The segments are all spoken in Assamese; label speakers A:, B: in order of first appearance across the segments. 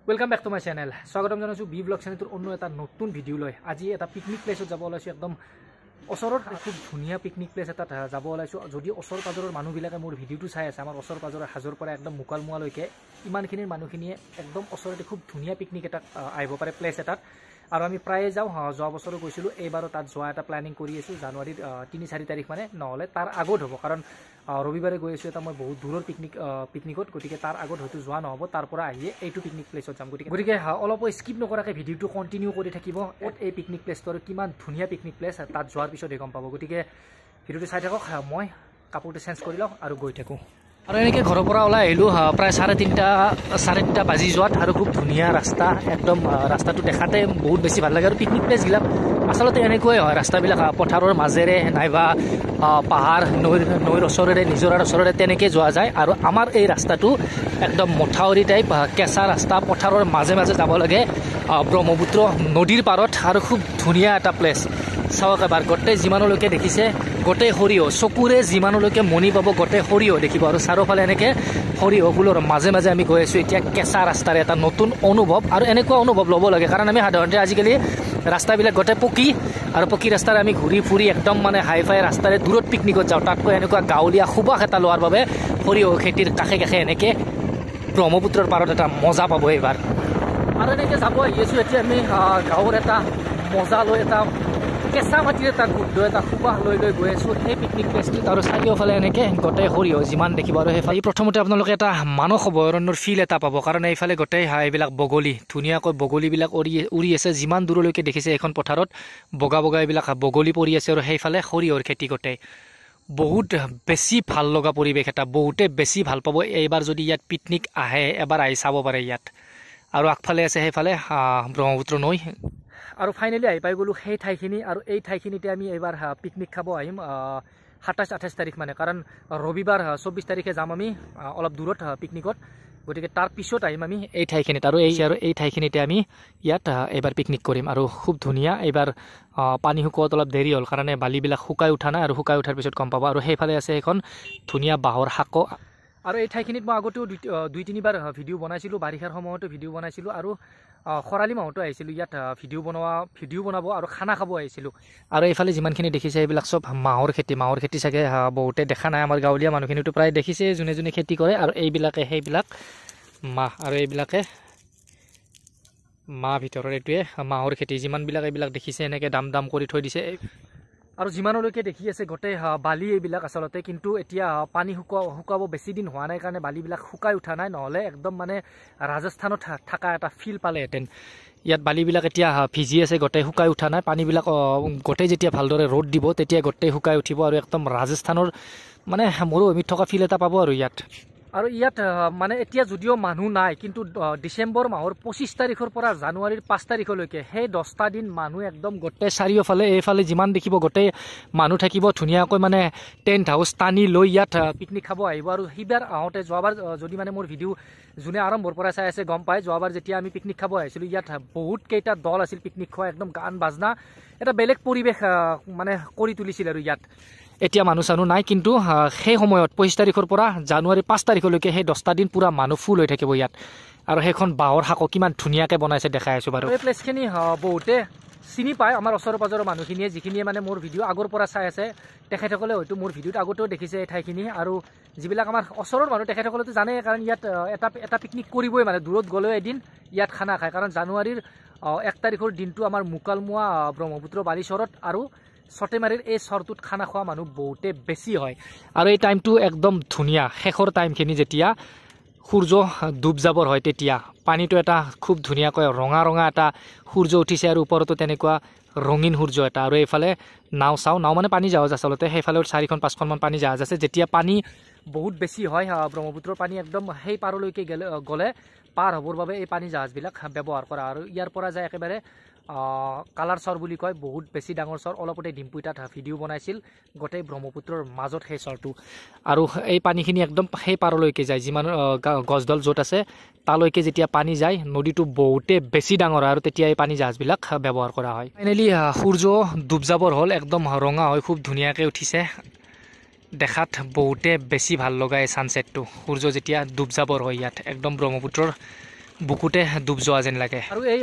A: welcome back to my channel स्वागतम जानाइছো बी ब्लॉग चैनेलটোৰ অন্য এটা নতুন ভিডিও লৈ আজি এটা পিকনিক প্লেছত যাব ওলাইছো একদম ওচৰত খুব ধুনিয়া পিকনিক প্লেস এটা যাব ওলাইছো যদি ওচৰ পাজৰৰ মানুহবিলাকে মোৰ ভিডিওটো চাই আছে আমাৰ ওচৰ পাজৰৰ হাজৰ পৰা একদম মুকালমুৱা লৈকে ইমানখিনিৰ মানুহখিনিয়ে একদম ওচৰতে খুব ধুনিয়া পিকনিক এটা আহিব পাৰে প্লেস এটাত আৰু আমি প্ৰায় যাও যোৱা বছৰো গৈছিলো এইবাৰো তাত যোৱা এটা প্ল্যানিং কৰি আছো জানুৱাৰীৰ ৩-৪ তাৰিখ মানে নহলে তাৰ আগত হ'ব কাৰণ ৰবিবাৰে গৈ আছো এটা মই বহুত দূৰৰ পিকনিকত গতিকে তাৰ আগত হয়তো যোৱা নহব তাৰ পৰা আহিয়ে এইটো পিকনিক প্লেছত যাম গতিকে অলপ স্কিপ নকৰাকৈ ভিডিওটো কন্টিনিউ কৰি থাকিব এই পিকনিক প্লেছটো আৰু কিমান ধুনিয়া পিকনিক প্লেছ তাত যোৱাৰ পিছত গম পাব গতিকে ভিডিওটো চাই থাকক মই কাপোৰটো চেঞ্জ কৰি লওঁ আৰু গৈ থাকো আৰু এনেকৈ ঘৰৰ পৰা ওলাই আহিলো প্ৰায় 3:30 বাজি যোৱাত আৰু খুব ধুনিয়া ৰাস্তা একদম ৰাস্তাটো দেখাতে বহুত বেছি ভাল লাগে আৰু পিকনিক প্লেছবিলাক আচলতে এনেকুৱাই হয় ৰাস্তাবিলাক পথাৰৰ মাজেৰে নাইবা পাহাৰ নৈৰ ওচৰেৰে নিজৰাৰ ওচৰেৰে তেনেকৈ যোৱা যায় আৰু আমাৰ এই ৰাস্তাটো একদম মথাউৰি টাইপ কেঁচা ৰাস্তা পথাৰৰ মাজে মাজে যাব লাগে ব্ৰহ্মপুত্ৰ নদীৰ পাৰত আৰু খুব ধুনিয়া এটা প্লেছ চাওক এবাৰ গোটেই যিমানলৈকে দেখিছে গোটেই সৰিয়হ চকুৰে যিমানলৈকে মনি পাব গোটেই সৰিয়হ দেখিব আৰু চাৰিওফালে এনেকৈ সৰিয়হগুলোৰ মাজে মাজে আমি গৈ আছোঁ এতিয়া কেঁচা ৰাস্তাৰে এটা নতুন অনুভৱ আৰু এনেকুৱা অনুভৱ ল'ব লাগে কাৰণ আমি সাধাৰণতে আজিকালি ৰাস্তাবিলাক গোটেই পকী আৰু পকী ৰাস্তাৰে আমি ঘূৰি ফুৰি একদম মানে হাই ফাই ৰাস্তাৰে দূৰত পিকনিকত যাওঁ তাতকৈ এনেকুৱা গাঁৱলীয়া সুবাস এটা লোৱাৰ বাবে সৰিয়হ খেতিৰ কাষে কাষে এনেকৈ ব্ৰহ্মপুত্ৰৰ পাৰত এটা মজা পাব এইবাৰ আৰু এনেকৈ যাব আহি আছোঁ এতিয়া আমি গাঁৱৰ এটা মজা লৈ এটা কেঁচা মাটিৰ এটা গোন্ধ এটা সুবাস লৈ গৈ আছোঁ সেই পিকনিক প্লেচটোত আৰু চাৰিওফালে এনেকৈ গোটেই সৰিয়হ যিমান দেখিব আৰু সেইফালে প্ৰথমতে আপোনালোকে এটা মানস অভয়াৰণ্যৰ ফিল এটা পাব কাৰণ এইফালে গোটেই এইবিলাক বগলী ধুনীয়াকৈ বগলীবিলাক উৰি আছে যিমান দূৰলৈকে দেখিছে এখন পথাৰত বগা বগা এইবিলাক বগলী পৰি আছে আৰু সেইফালে সৰিয়হৰ খেতি গোটেই বহুত বেছি ভাল লগা পৰিৱেশ এটা বহুতে বেছি ভাল পাব এইবাৰ যদি ইয়াত পিকনিক আহে এবাৰ আহি চাব পাৰে ইয়াত আৰু আগফালে আছে সেইফালে ব্ৰহ্মপুত্ৰ নৈ আৰু ফাইনেলি আহি পাই গ'লো সেই ঠাইখিনি আৰু এই ঠাইখিনিতে আমি এইবাৰ পিকনিক খাব আহিম 27-28 তাৰিখ মানে কাৰণ ৰবিবাৰ 24 তাৰিখে যাম আমি অলপ দূৰত পিকনিকত গতিকে তাৰ পিছত আহিম আমি এই ঠাইখিনিত আৰু এই ঠাইখিনিতে আমি ইয়াত এইবাৰ পিকনিক কৰিম আৰু খুব ধুনীয়া এইবাৰ পানী শুকোৱাত অলপ দেৰি হ'ল কাৰণে বালিবিলাক শুকাই উঠা নাই আৰু শুকাই উঠাৰ পিছত গম পাব আৰু সেইফালে আছে এখন ধুনীয়া বাঁহৰ শাকো আৰু এই ঠাইখিনিত মই আগতেও 2-3বাৰ ভিডিঅ' বনাইছিলোঁ বাৰিষাৰ সময়তো ভিডিঅ' বনাইছিলোঁ আৰু খৰালি মাহতো আহিছিলোঁ ইয়াত ভিডিঅ' বনাব আৰু খানা খাব আহিছিলোঁ আৰু এইফালে যিমানখিনি দেখিছে এইবিলাক চব মাহৰ খেতি চাগে বহুতে দেখা নাই আমাৰ গাঁৱলীয়া মানুহখিনিতো প্ৰায় দেখিছে যোনে যোনে খেতি কৰে আৰু এইবিলাকে সেইবিলাক মাহ আৰু এইবিলাকে মাহ ভিতৰৰ এইটোৱে মাহৰ খেতি যিমানবিলাক এইবিলাক দেখিছে এনেকৈ দাম কৰি থৈ দিছে আৰু যিমানলৈকে দেখি আছে গোটেই বালি এইবিলাক আচলতে কিন্তু এতিয়া পানী শুকাব বেছি দিন হোৱা নাই কাৰণে বালিবিলাক শুকাই উঠা নাই নহ'লে একদম মানে ৰাজস্থানত থকা এটা ফিল পালেহেঁতেন ইয়াত বালিবিলাক এতিয়া ভিজি আছে গোটেই শুকাই উঠা নাই পানীবিলাক গোটেই যেতিয়া ভালদৰে ৰ'দ দিব তেতিয়া গোটেই শুকাই উঠিব আৰু একদম ৰাজস্থানৰ মানে মৰুভূমিত থকা ফিল এটা পাব আৰু ইয়াত মানে এতিয়া যদিও মানুহ নাই কিন্তু ডিচেম্বৰ মাহৰ 25 তাৰিখৰ পৰা জানুৱাৰীৰ 5 তাৰিখলৈকে সেই 10টা দিন মানুহ একদম গোটেই চাৰিওফালে এইফালে যিমান দেখিব গোটেই মানুহ থাকিব ধুনীয়াকৈ মানে টেণ্ট হাউচ টানি লৈ ইয়াত পিকনিক খাব আহিব আৰু সিবাৰ আহোঁতে যোৱাবাৰ যদি মানে মোৰ ভিডিঅ' যোনে আৰম্ভৰ পৰা চাই আছে গম পায় যোৱাবাৰ যেতিয়া আমি পিকনিক খাব আহিছিলোঁ ইয়াত বহুত কেইটা দল আছিল পিকনিক খোৱা একদম গান বাজনা এটা বেলেগ পৰিৱেশ মানে কৰি তুলিছিল আৰু ইয়াত এতিয়া মানুহ চানুহ নাই কিন্তু সেই সময়ত 25 তাৰিখৰ পৰা জানুৱাৰী 5 তাৰিখলৈকে সেই 10টা দিন পুৰা মানুহ ফুল হৈ থাকিব ইয়াত আৰু সেইখন বাঁহৰ শাকো কিমান ধুনীয়াকৈ বনাইছে দেখাই আছোঁ বাৰু এই প্লেচখিনি বহুতে চিনি পায় আমাৰ ওচৰ পাজৰৰ মানুহখিনিয়ে যিখিনিয়ে মানে মোৰ ভিডিঅ' আগৰ পৰা চাই আছে তেখেতসকলে হয়তো মোৰ ভিডিঅ'ত আগতেও দেখিছে এই ঠাইখিনি আৰু যিবিলাক আমাৰ ওচৰৰ মানুহ তেখেতসকলেতো জানে কাৰণ ইয়াত এটা পিকনিক কৰিবই মানে দূৰত গ'লেও এদিন ইয়াত খানা খায় কাৰণ জানুৱাৰীৰ 1 তাৰিখৰ দিনটো আমাৰ মুকালমুৱা ব্ৰহ্মপুত্ৰ বালিচৰত আৰু চটেমাৰীৰ এই চৰটোত খানা খোৱা মানুহ বহুতে বেছি হয় আৰু এই টাইমটো একদম ধুনীয়া শেষৰ টাইমখিনি যেতিয়া সূৰ্য ডুব যাবৰ হয় তেতিয়া পানীটো এটা খুব ধুনীয়াকৈ ৰঙা এটা সূৰ্য উঠিছে আৰু ওপৰতো তেনেকুৱা ৰঙীন সূৰ্য এটা আৰু এইফালে নাও মানে পানী জাহাজ আচলতে সেইফালেও 4-5খনমান পানী জাহাজ আছে যেতিয়া পানী বহুত বেছি হয় ব্ৰহ্মপুত্ৰৰ পানী একদম সেই পাৰলৈকে গ'লে পাৰ হ'বৰ বাবে এই পানী জাহাজবিলাক ব্যৱহাৰ কৰা আৰু ইয়াৰ পৰা যায় একেবাৰে কালাৰ চৰ বুলি কয় বহুত বেছি ডাঙৰ চৰ অলপতে ডিম্পুই তাত ভিডিঅ' বনাইছিল গোটেই ব্ৰহ্মপুত্ৰৰ মাজত সেই চৰটো আৰু এই পানীখিনি একদম সেই পাৰলৈকে যায় যিমান গছডল য'ত আছে তালৈকে যেতিয়া পানী যায় নদীটো বহুতে বেছি ডাঙৰ আৰু তেতিয়া এই পানী জাহাজবিলাক ব্যৱহাৰ কৰা হয় ফাইনেলি সূৰ্য ডুব যাবৰ হ'ল একদম ৰঙা হৈ খুব ধুনীয়াকৈ উঠিছে দেখাত বহুতে বেছি ভাল লগা এই ছানছেটটো সূৰ্য যেতিয়া ডুব যাবৰ হয় ইয়াত একদম ব্ৰহ্মপুত্ৰৰ বুকুতে ডুব যোৱা যেন লাগে আৰু এই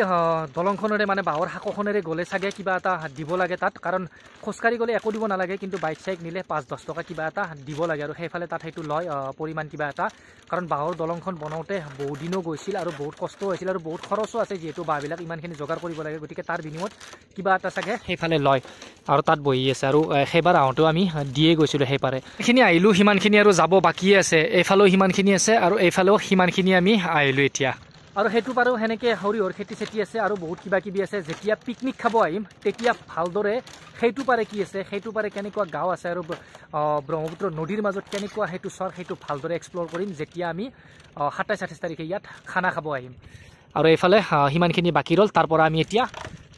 A: দলংখনেৰে মানে বাঁহৰ শাকখনেৰে গ'লে চাগে কিবা এটা দিব লাগে তাত কাৰণ খোজকাঢ়ি গ'লে একো দিব নালাগে কিন্তু বাইক চাইক নিলে 5-10 টকা কিবা এটা দিব লাগে আৰু সেইফালে তাত সেইটো লয় পৰিমাণ কিবা এটা কাৰণ বাঁহৰ দলংখন বনাওঁতে বহুত দিনো গৈছিল আৰু বহুত কষ্ট হৈছিল আৰু বহুত খৰচো আছে যিহেতু বাঁহবিলাক ইমানখিনি যোগাৰ কৰিব লাগে গতিকে তাৰ বিনিময়ত কিবা এটা চাগে সেইফালে লয় আৰু তাত বহি আছে আৰু সেইবাৰ আহোঁতেও আমি দিয়ে গৈছিলোঁ সেইপাৰে এইখিনি আহিলোঁ সিমানখিনি আৰু যাব বাকী আছে এইফালেও সিমানখিনি আছে আৰু এইফালেও সিমানখিনি আমি আহিলোঁ এতিয়া আৰু সেইটো বাৰু সেনেকৈ সৰিয়হৰ খেতি চেতি আছে আৰু বহুত কিবা কিবি আছে যেতিয়া পিকনিক খাব আহিম তেতিয়া ভালদৰে সেইটো পাৰে কি আছে সেইটো পাৰে কেনেকুৱা গাঁও আছে আৰু ব্ৰহ্মপুত্ৰ নদীৰ মাজত কেনেকুৱা সেইটো চৰ সেইটো ভালদৰে এক্সপ্ল'ৰ কৰিম যেতিয়া আমি 27-28 তাৰিখে ইয়াত খানা খাব আহিম আৰু এইফালে সিমানখিনি বাকী ৰ'ল তাৰ পৰা আমি এতিয়া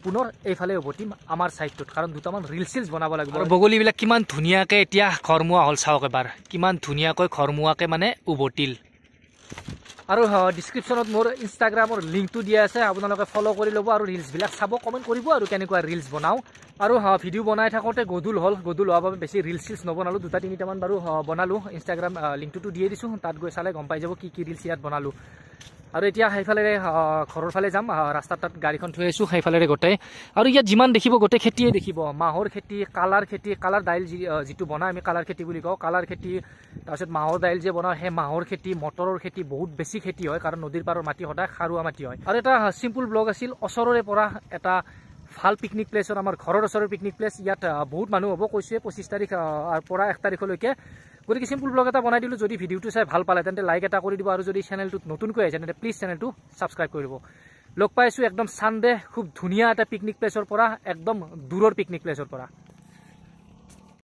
A: পুনৰ এইফালে উভতিম আমাৰ ছাইডটোত কাৰণ দুটামান ৰিলছ বনাব লাগিব আৰু বগলীবিলাক কিমান ধুনীয়াকৈ এতিয়া ঘৰমুৱা হ'ল চাওক এবাৰ কিমান ধুনীয়াকৈ ঘৰমুৱাকৈ মানে উভতিল আৰু ডিছক্ৰিপশ্যনত মোৰ ইনষ্টাগ্ৰামৰ লিংকটো দিয়া আছে আপোনালোকে ফ'ল' কৰি ল'ব আৰু ৰিলছবিলাক চাব কমেণ্ট কৰিব আৰু কেনেকুৱা ৰিলছ বনাওঁ আৰু ভিডিঅ' বনাই থাকোঁতে গধুল হোৱাৰ বাবে বেছি ৰিলছ নবনালোঁ 2-3টামান বাৰু বনালোঁ ইনষ্টাগ্ৰাম লিংকটো দিয়ে দিছোঁ তাত গৈ চালে গম পাই যাব কি ৰিলছ ইয়াত বনালোঁ আৰু এতিয়া সেইফালেৰে ঘৰৰ ফালে যাম ৰাস্তাত তাত গাড়ীখন থৈ আহিছোঁ সেইফালেৰে গোটেই আৰু ইয়াত যিমান দেখিব গোটেই খেতিয়ে দেখিব মাহৰ খেতি কালাৰ দাইল যিটো বনাই আমি কালাৰ খেতি বুলি কওঁ কালাৰ খেতি তাৰপিছত মাহৰ দাইল যে বনাওঁ সেই মাহৰ খেতি মটৰৰ খেতি বহুত বেছি খেতি হয় কাৰণ নদীৰ পাৰৰ মাটি সদায় সাৰুৱা মাটি হয় আৰু এটা চিম্পুল ব্লগ আছিল ওচৰৰে পৰা এটা ভাল পিকনিক প্লেছত আমাৰ ঘৰৰ ওচৰৰ পিকনিক প্লেচ ইয়াত বহুত মানুহ হ'ব কৈছে 25 তাৰিখ পৰা 1 তাৰিখলৈকে গতিকে চিম্পুল ব্লগ এটা বনাই দিলোঁ যদি ভিডিঅ'টো চাই ভাল পালে তেন্তে লাইক এটা কৰি দিব আৰু যদি চেনেলটোত নতুনকৈ আহিছে তেন্তে প্লিজ চেনেলটো ছাবস্ক্ৰাইব কৰি দিব লগ পাইছোঁ একদম চানডে খুব ধুনীয়া এটা পিকনিক প্লেচৰ পৰা একদম দূৰৰ পিকনিক প্লেচৰ পৰা